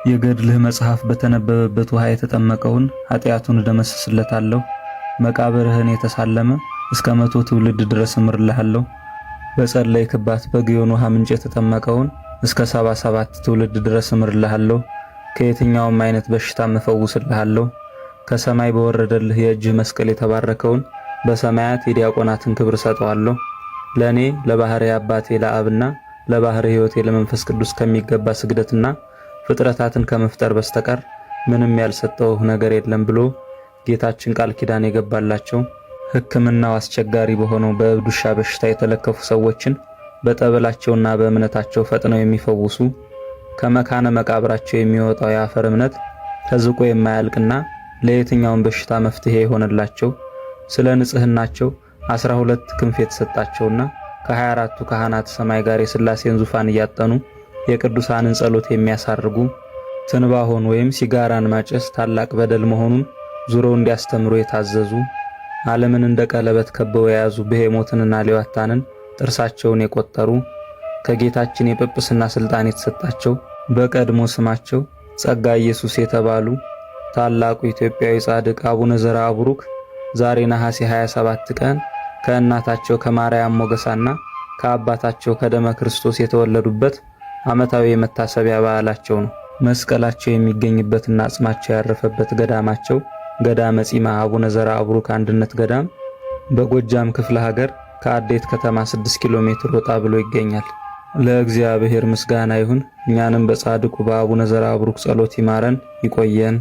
የገድልህ መጽሐፍ በተነበበበት ውሃ የተጠመቀውን ኃጢአቱን እደመስስለታለሁ። መቃብርህን የተሳለመ እስከ 100 ትውልድ ድረስ እምርልሃለሁ። በጸለይክባት በግዮን ውሃ ምንጭ የተጠመቀውን እስከ 77 ትውልድ ድረስ እምርልሃለሁ። ከየትኛውም አይነት በሽታ እፈውስልሃለሁ። ከሰማይ በወረደልህ የእጅህ መስቀል የተባረከውን በሰማያት የዲያቆናትን ክብር ሰጠዋለሁ። ለኔ ለባህርይ አባቴ ለአብና ለባህርይ ሕይወቴ ለመንፈስ ቅዱስ ከሚገባ ስግደትና ፍጥረታትን ከመፍጠር በስተቀር ምንም ያልሰጠው ነገር የለም ብሎ ጌታችን ቃል ኪዳን የገባላቸው ሕክምናው አስቸጋሪ በሆነው በእብድ ውሻ በሽታ የተለከፉ ሰዎችን በጠበላቸውና በእምነታቸው ፈጥነው የሚፈውሱ ከመካነ መቃብራቸው የሚወጣው የአፈር እምነት ተዝቆ የማያልቅና ለየትኛውም በሽታ መፍትሄ የሆነላቸው ስለ ንጽህናቸው 12 ክንፍ የተሰጣቸውና ከ24ቱ ካህናት ሰማይ ጋር የሥላሴን ዙፋን እያጠኑ የቅዱሳንን ጸሎት የሚያሳርጉ ትንባሆን ወይም ሲጋራን ማጨስ ታላቅ በደል መሆኑን ዙረው እንዲያስተምሩ የታዘዙ ዓለምን እንደ ቀለበት ከበው የያዙ ብሄሞትንና ሌዋታንን ጥርሳቸውን የቆጠሩ ከጌታችን የጵጵስና ሥልጣን የተሰጣቸው በቀድሞ ስማቸው ጸጋ ኢየሱስ የተባሉ ታላቁ ኢትዮጵያዊ ጻድቅ አቡነ ዘርዓ ቡሩክ ዛሬ ነሐሴ 27 ቀን ከእናታቸው ከማርያም ሞገሳና ከአባታቸው ከደመ ክርስቶስ የተወለዱበት ዓመታዊ የመታሰቢያ በዓላቸው ነው። መስቀላቸው የሚገኝበትና አጽማቸው ያረፈበት ገዳማቸው ገዳመ ጺማ አቡነ ዘርዓ ቡሩክ አንድነት ገዳም በጎጃም ክፍለ ሀገር ከአዴት ከተማ 6 ኪሎ ሜትር ወጣ ብሎ ይገኛል። ለእግዚአብሔር ምስጋና ይሁን። እኛንም በጻድቁ በአቡነ ዘርዓ ቡሩክ ጸሎት ይማረን ይቆየን።